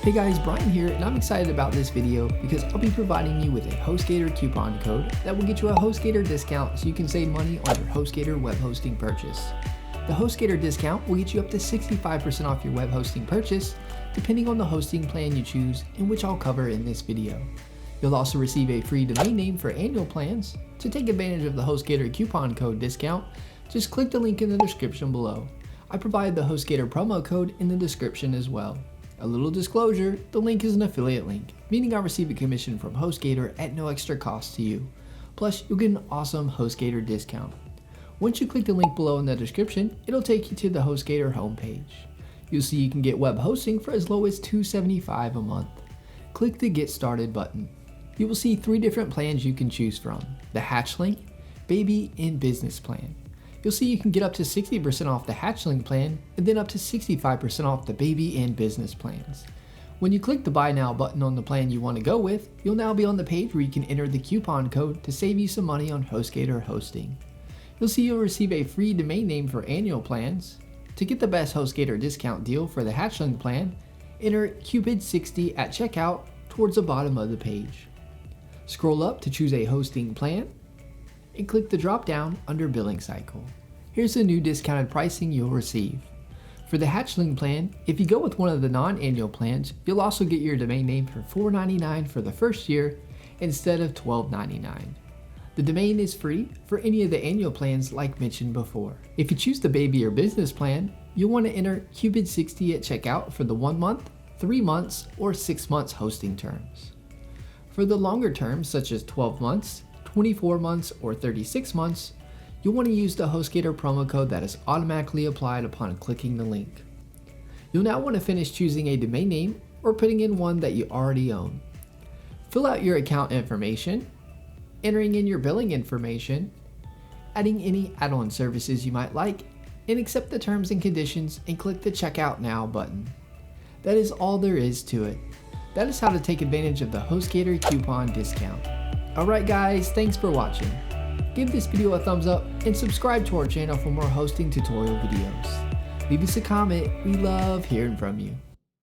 Hey guys, Brian here, and I'm excited about this video because I'll be providing you with a Hostgator coupon code that will get you a Hostgator discount so you can save money on your Hostgator web hosting purchase. The Hostgator discount will get you up to 65% off your web hosting purchase, depending on the hosting plan you choose, and which I'll cover in this video. You'll also receive a free domain name for annual plans. To take advantage of the Hostgator coupon code discount, just click the link in the description below. I provide the Hostgator promo code in the description as well. A little disclosure, the link is an affiliate link, meaning I receive a commission from Hostgator at no extra cost to you. Plus, you'll get an awesome Hostgator discount. Once you click the link below in the description, it'll take you to the Hostgator homepage. You'll see you can get web hosting for as low as $275 a month. Click the Get Started button. You will see 3 different plans you can choose from: the Hatchling, Baby, and Business plan. You'll see you can get up to 60% off the Hatchling plan and then up to 65% off the Baby and Business plans. When you click the Buy Now button on the plan you want to go with, you'll now be on the page where you can enter the coupon code to save you some money on Hostgator hosting. You'll see you'll receive a free domain name for annual plans. To get the best Hostgator discount deal for the Hatchling plan, enter Cupid60 at checkout towards the bottom of the page. Scroll up to choose a hosting plan and click the drop down under billing cycle. Here's the new discounted pricing you'll receive. For the Hatchling plan, if you go with one of the non-annual plans, you'll also get your domain name for $4.99 for the first year instead of $12.99. The domain is free for any of the annual plans like mentioned before. If you choose the Baby or Business plan, you'll want to enter Cupid60 at checkout for the 1 month, 3 months, or 6 months hosting terms. For the longer terms, such as 12 months, 24 months, or 36 months, you'll want to use the Hostgator promo code that is automatically applied upon clicking the link. You'll now want to finish choosing a domain name or putting in one that you already own. Fill out your account information, entering in your billing information, adding any add-on services you might like, and accept the terms and conditions and click the Checkout Now button. That is all there is to it. That is how to take advantage of the Hostgator coupon discount. Alright guys, thanks for watching. Give this video a thumbs up and subscribe to our channel for more hosting tutorial videos. Leave us a comment, we love hearing from you.